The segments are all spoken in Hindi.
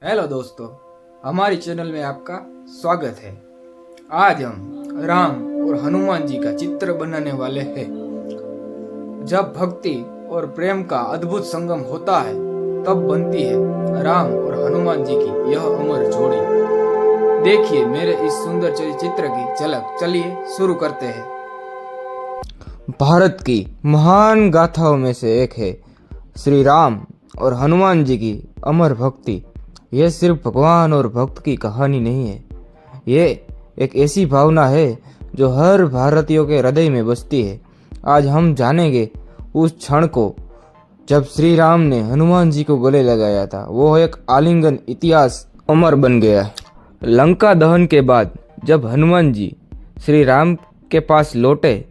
हेलो दोस्तों, हमारी चैनल में आपका स्वागत है। आज हम राम और हनुमान जी का चित्र बनाने वाले हैं। जब भक्ति और प्रेम का अद्भुत संगम होता है तब बनती है राम और हनुमान जी की यह अमर जोड़ी। देखिए मेरे इस सुंदर चित्र की झलक। चलिए शुरू करते हैं। भारत की महान गाथाओं में से एक है श्री राम और हनुमान जी की अमर भक्ति। यह सिर्फ भगवान और भक्त की कहानी नहीं है, ये एक ऐसी भावना है जो हर भारतीयों के हृदय में बसती है। आज हम जानेंगे उस क्षण को जब श्री राम ने हनुमान जी को गले लगाया था। वो एक आलिंगन इतिहास अमर बन गया है। लंका दहन के बाद जब हनुमान जी श्री राम के पास लौटे,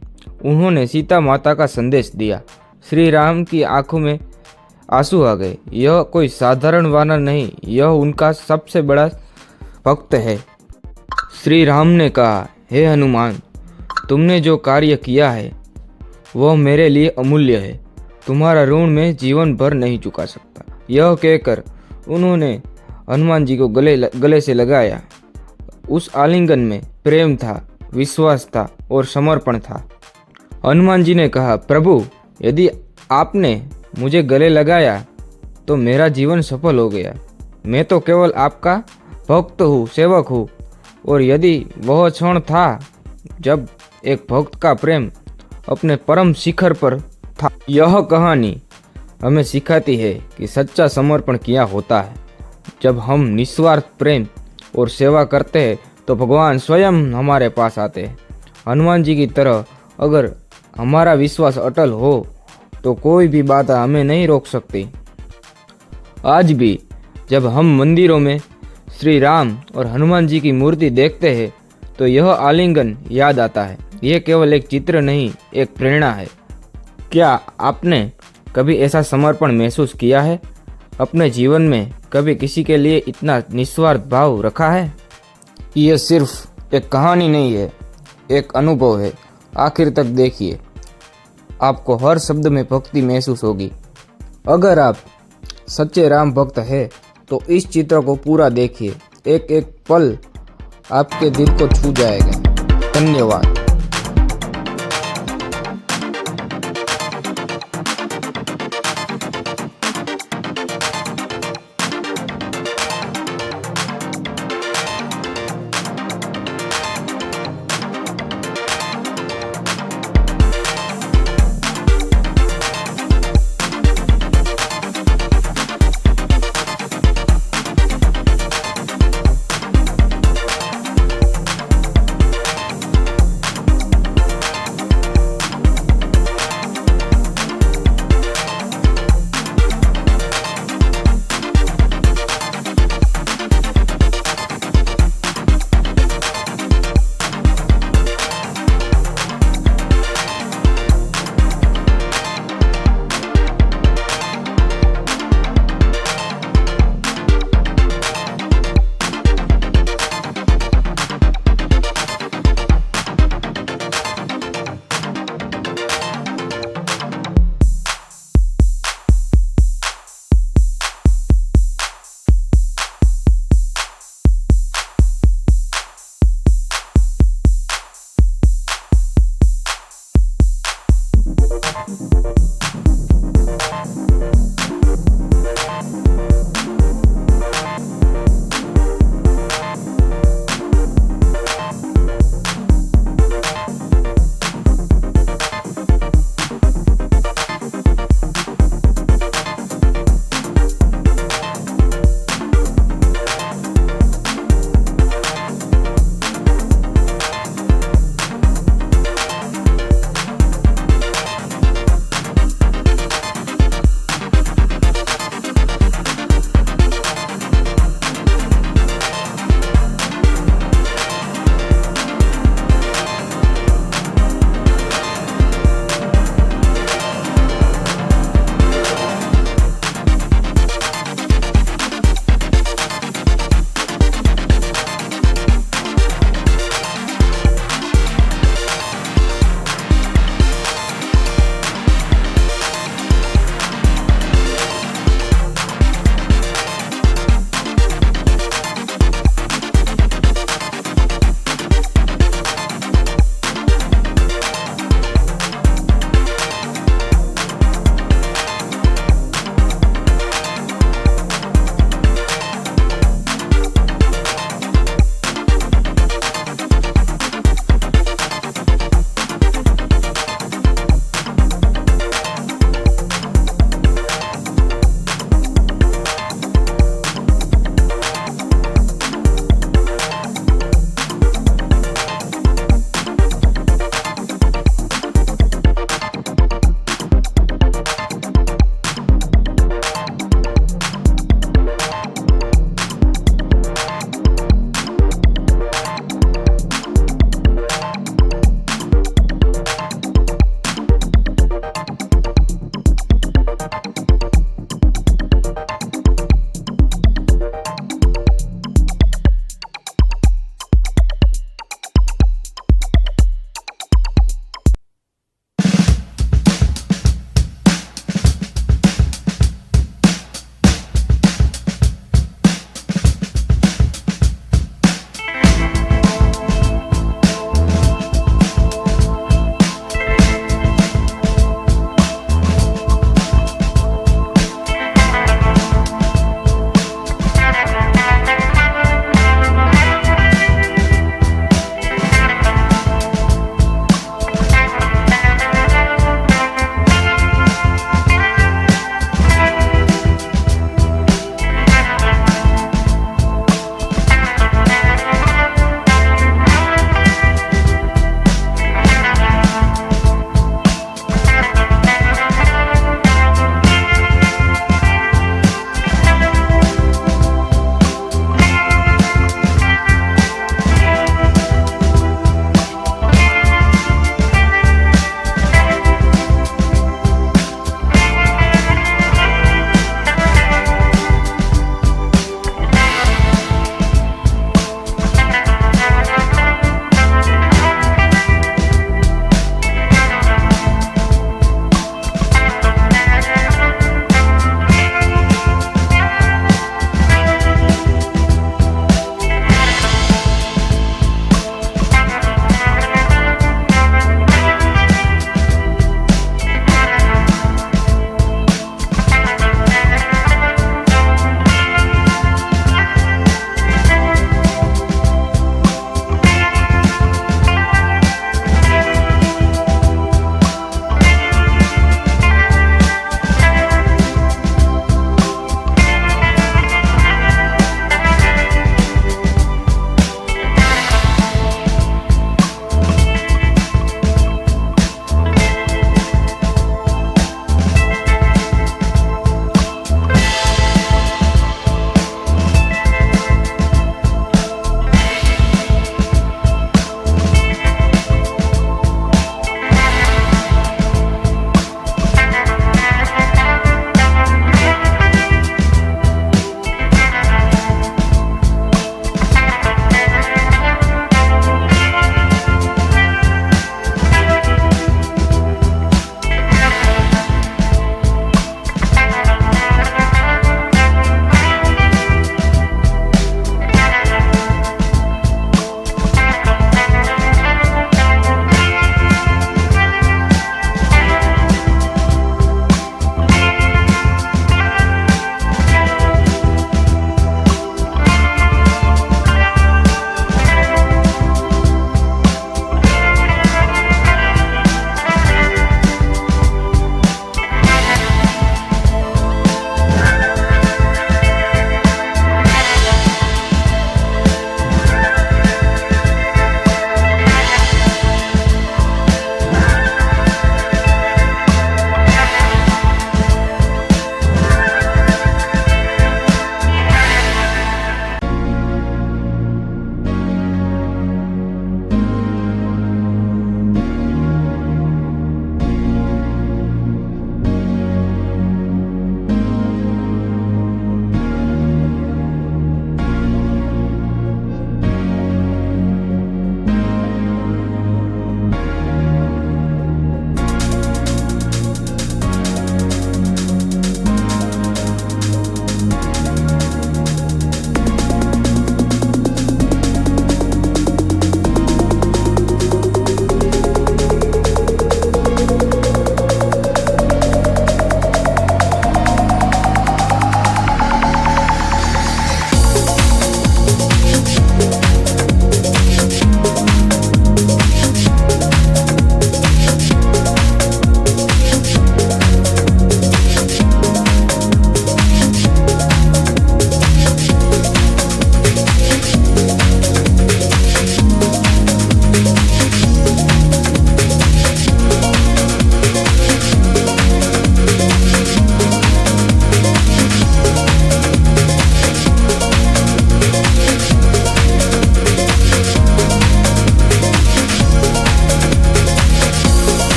उन्होंने सीता माता का संदेश दिया। श्री राम की आंखों में आंसू आ गए। यह कोई साधारण वानर नहीं, यह उनका सबसे बड़ा भक्त है। श्री राम ने कहा, हे हनुमान, तुमने जो कार्य किया है वह मेरे लिए अमूल्य है। तुम्हारा ऋण मैं जीवन भर नहीं चुका सकता। यह कहकर उन्होंने हनुमान जी को गले से लगाया। उस आलिंगन में प्रेम था, विश्वास था और समर्पण था। हनुमान जी ने कहा, प्रभु, यदि आपने मुझे गले लगाया तो मेरा जीवन सफल हो गया। मैं तो केवल आपका भक्त हूँ, सेवक हूँ। और यदि वह क्षण था जब एक भक्त का प्रेम अपने परम शिखर पर था। यह कहानी हमें सिखाती है कि सच्चा समर्पण किया होता है। जब हम निस्वार्थ प्रेम और सेवा करते हैं तो भगवान स्वयं हमारे पास आते हैं। हनुमान जी की तरह अगर हमारा विश्वास अटल हो तो कोई भी बाधा हमें नहीं रोक सकती। आज भी जब हम मंदिरों में श्री राम और हनुमान जी की मूर्ति देखते हैं तो यह आलिंगन याद आता है। यह केवल एक चित्र नहीं, एक प्रेरणा है। क्या आपने कभी ऐसा समर्पण महसूस किया है? अपने जीवन में कभी किसी के लिए इतना निस्वार्थ भाव रखा है? यह सिर्फ एक कहानी नहीं है, एक अनुभव है। आखिर तक देखिए, आपको हर शब्द में भक्ति महसूस होगी। अगर आप सच्चे राम भक्त हैं तो इस चित्र को पूरा देखिए। एक एक पल आपके दिल को छू जाएगा। धन्यवाद।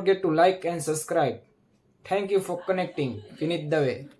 forget to like and subscribe. Thank you for connecting. Vinit Dave.